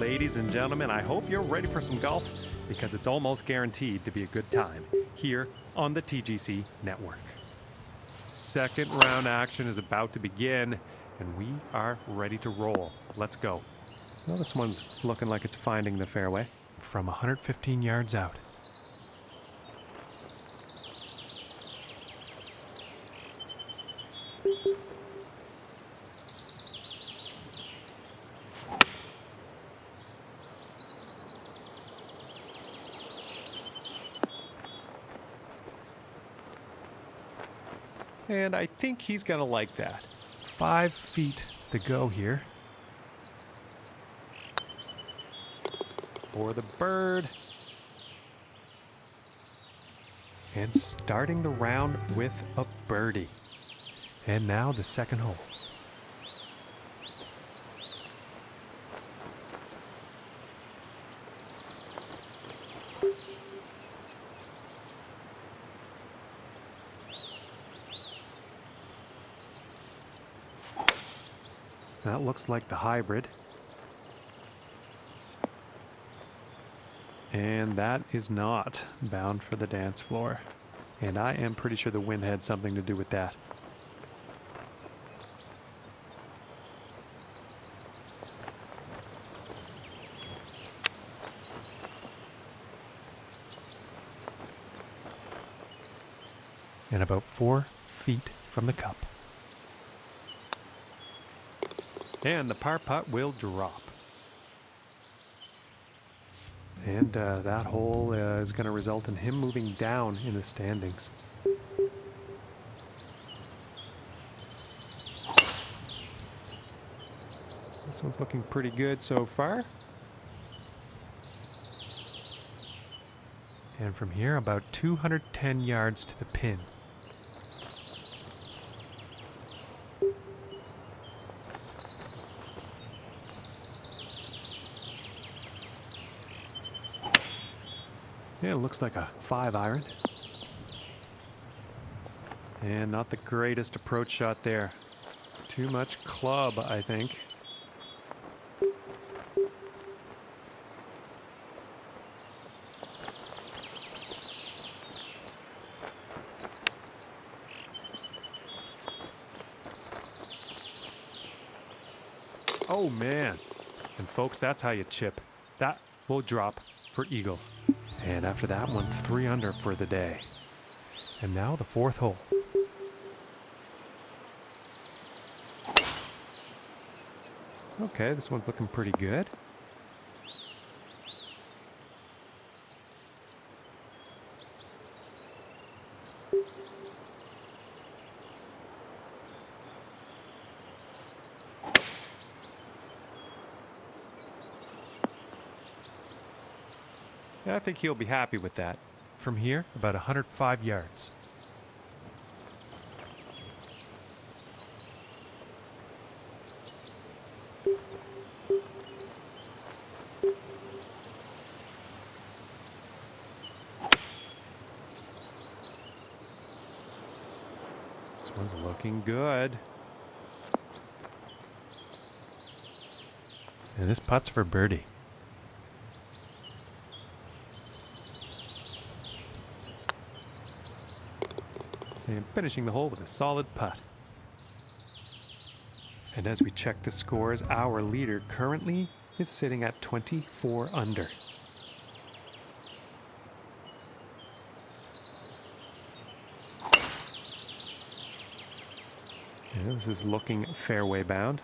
Ladies and gentlemen, I hope you're ready for some golf because it's almost guaranteed to be a good time here on the TGC Network. Second round action is about to begin and we are ready to roll. Let's go. Well, this one's looking like it's finding the fairway from 115 yards out. And I think he's going to like that. 5 feet to go here. For the bird. And starting the round with a birdie. And now the second hole. That looks like the hybrid. And that is not bound for the dance floor. And I am pretty sure the wind had something to do with that. And about 4 feet from the cup. And the par putt will drop. And that hole is going to result in him moving down in the standings. This one's looking pretty good so far. And from here, about 210 yards to the pin. Yeah, it looks like a 5-iron. And not the greatest approach shot there. Too much club, I think. Oh, man. And folks, that's how you chip. That will drop for eagle. And after that one, 3 under for the day. And now the 4th hole. Okay, this one's looking pretty good. I think he'll be happy with that. From here, about 105 yards. This one's looking good. And this putt's for birdie. And finishing the hole with a solid putt. And as we check the scores, our leader currently is sitting at 24 under. Yeah, this is looking fairway bound.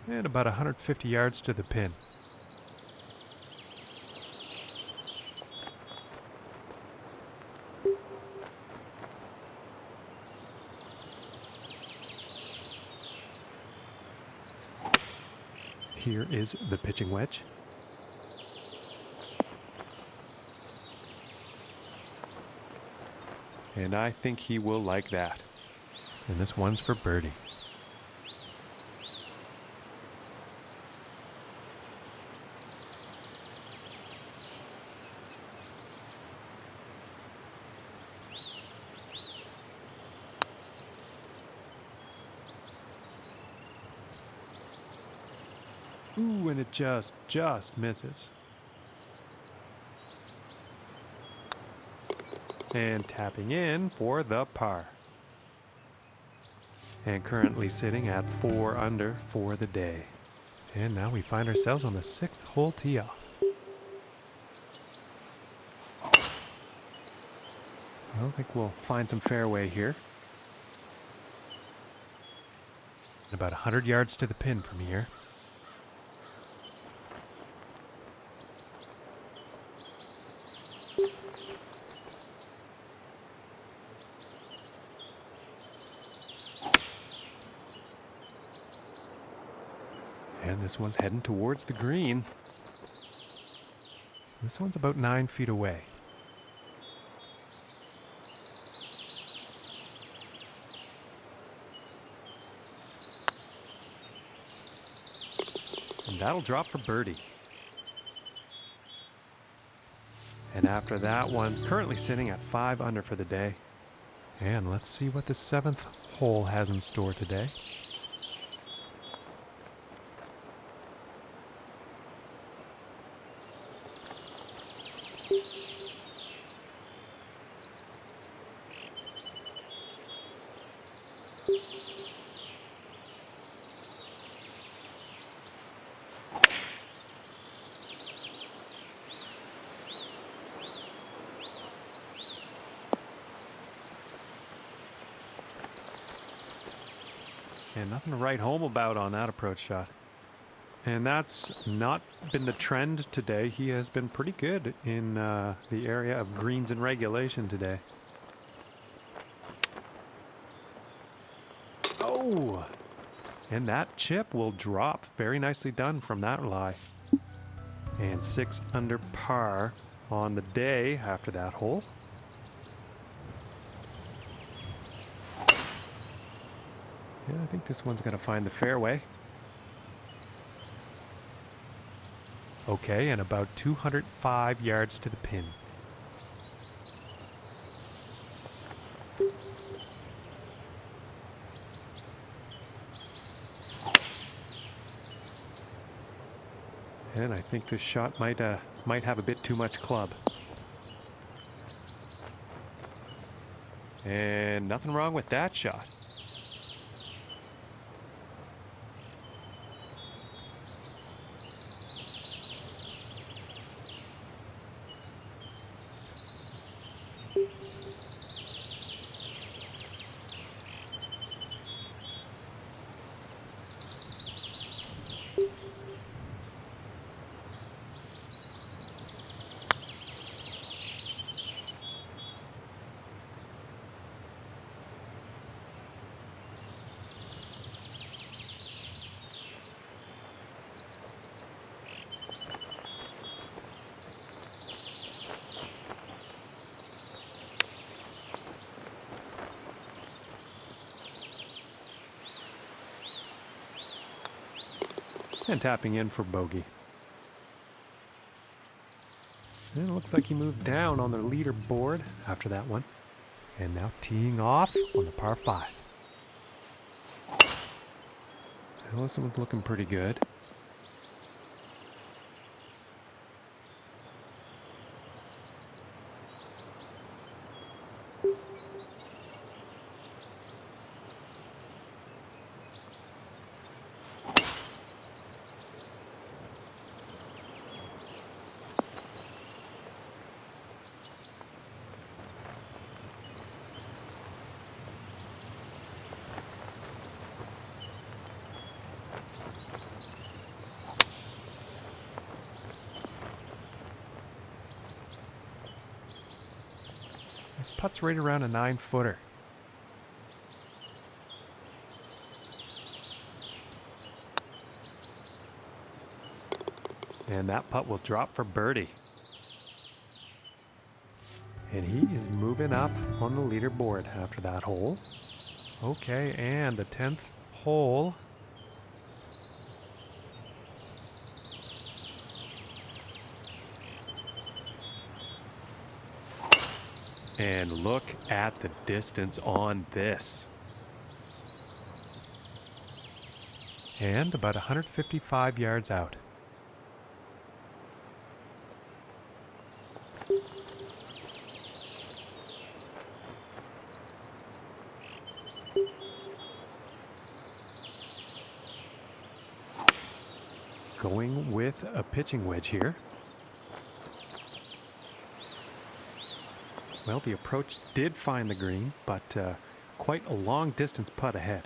And about 150 yards to the pin. Here is the pitching wedge. And I think he will like that. And this one's for birdie. Ooh, and it just misses. And tapping in for the par. And currently sitting at 4 under for the day. And now we find ourselves on the 6th hole tee off. I think we'll find some fairway here. About 100 yards to the pin from here. And this one's heading towards the green. This one's about 9 feet away. And that'll drop for birdie. And after that one, currently sitting at 5 under for the day. And let's see what the 7th hole has in store today. And nothing to write home about on that approach shot. And that's not been the trend today. He has been pretty good in the area of greens and regulation today. Oh! And that chip will drop. Very nicely done from that lie. And 6 under par on the day after that hole. Yeah, I think this one's going to find the fairway. Okay, and about 205 yards to the pin. And I think this shot might have a bit too much club. And nothing wrong with that shot. And tapping in for bogey. And it looks like he moved down on the leaderboard after that one. And now teeing off on the par 5. Well, this one's looking pretty good. This putt's right around a 9-footer. And that putt will drop for birdie. And he is moving up on the leaderboard after that hole. Okay, and the 10th hole. And look at the distance on this. And about 155 yards out. Going with a pitching wedge here. Well, the approach did find the green, but quite a long distance putt ahead.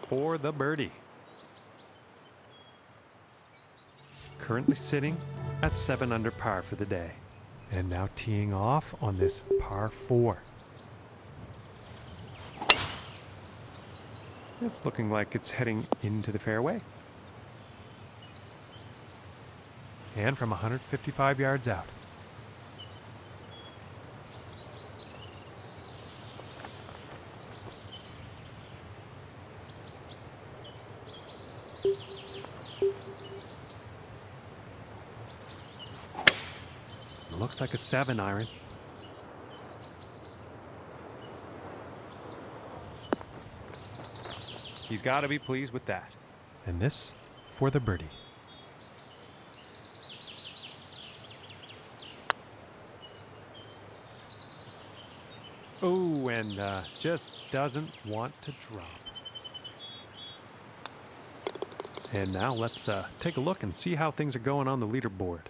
For the birdie. Currently sitting at 7 under par for the day. And now teeing off on this par 4. It's looking like it's heading into the fairway. And from 155 yards out. Looks like a 7 iron. He's got to be pleased with that. And this for the birdie. Oh, and just doesn't want to drop. And now let's take a look and see how things are going on the leaderboard.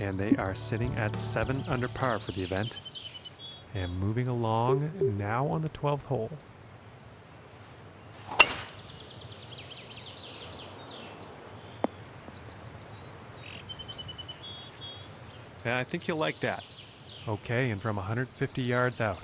And they are sitting at 7 under par for the event. And moving along now on the 12th hole. Yeah, I think you'll like that. Okay, and from 150 yards out.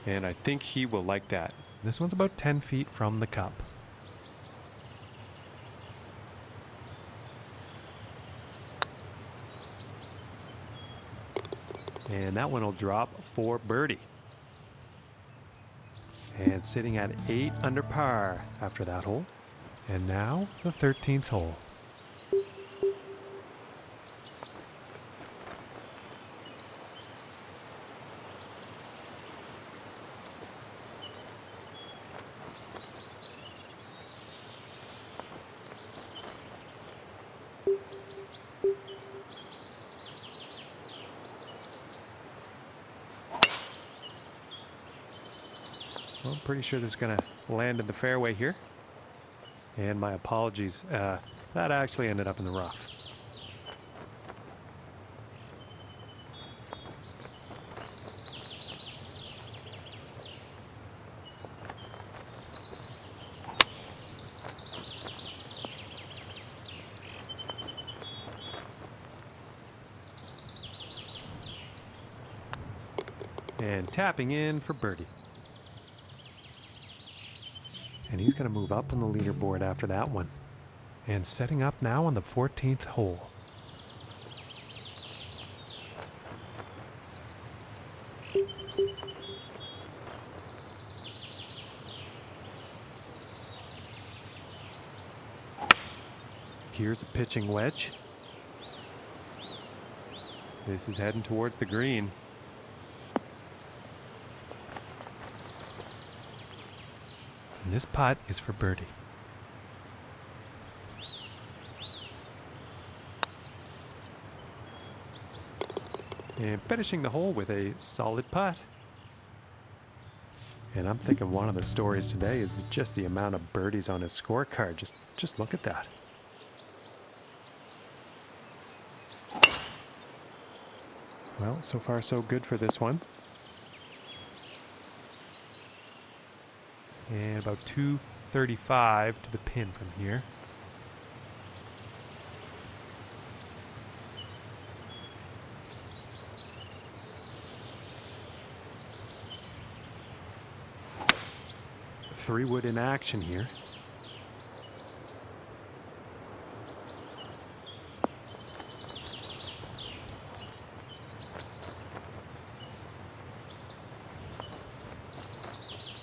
And I think he will like that. This one's about 10 feet from the cup. And that one will drop for birdie. And sitting at 8 under par after that hole. And now the 13th hole. Well, I'm pretty sure this is going to land in the fairway here. And my apologies, that actually ended up in the rough. And tapping in for birdie. And he's going to move up on the leaderboard after that one. And setting up now on the 14th hole. Here's a pitching wedge. This is heading towards the green. And this putt is for birdie. And finishing the hole with a solid putt. And I'm thinking one of the stories today is just the amount of birdies on his scorecard. Just look at that. Well, so far so good for this one. And about 235 to the pin from here. 3-wood in action here.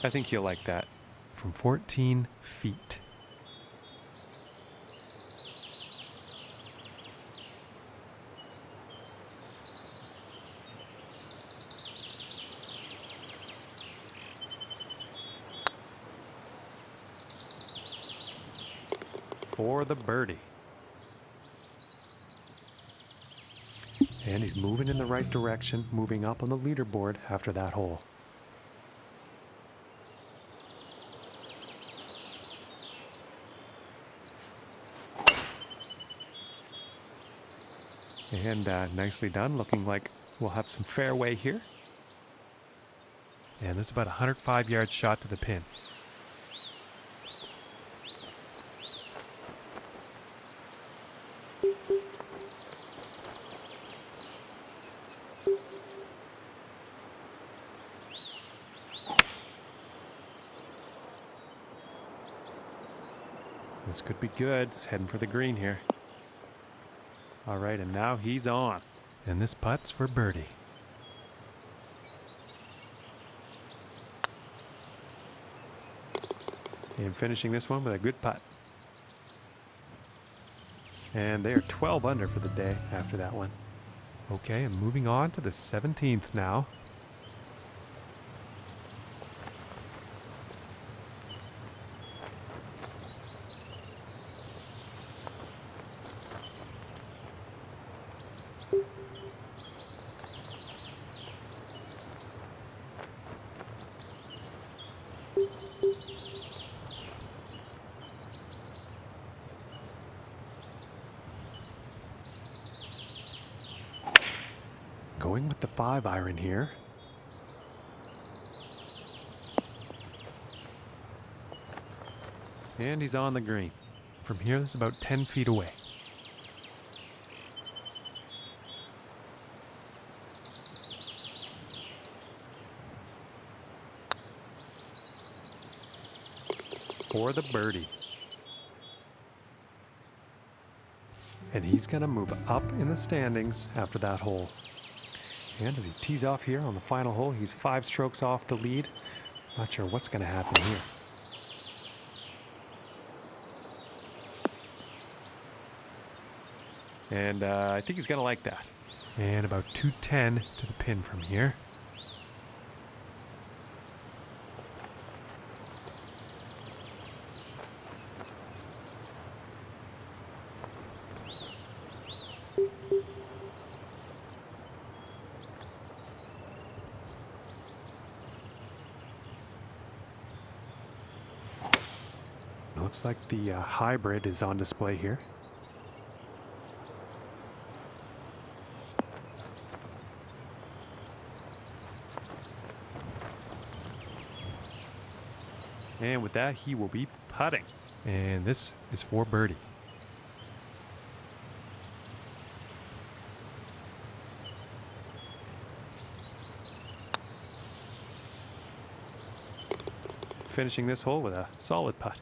I think you'll like that. From 14 feet. For the birdie. And he's moving in the right direction, moving up on the leaderboard after that hole. And nicely done, looking like we'll have some fairway here. And this is about a 105-yard shot to the pin. This could be good. It's heading for the green here. All right, and now he's on. And this putt's for birdie. And finishing this one with a good putt. And they are 12 under for the day after that one. Okay, and moving on to the 17th now. Going with the 5-iron here. And he's on the green. From here, this is about 10 feet away. For the birdie. And he's going to move up in the standings after that hole. And as he tees off here on the final hole, he's 5 strokes off the lead. Not sure what's going to happen here. And I think he's going to like that. And about 210 to the pin from here. Looks like the hybrid is on display here. And with that, he will be putting. And this is for birdie. Finishing this hole with a solid putt.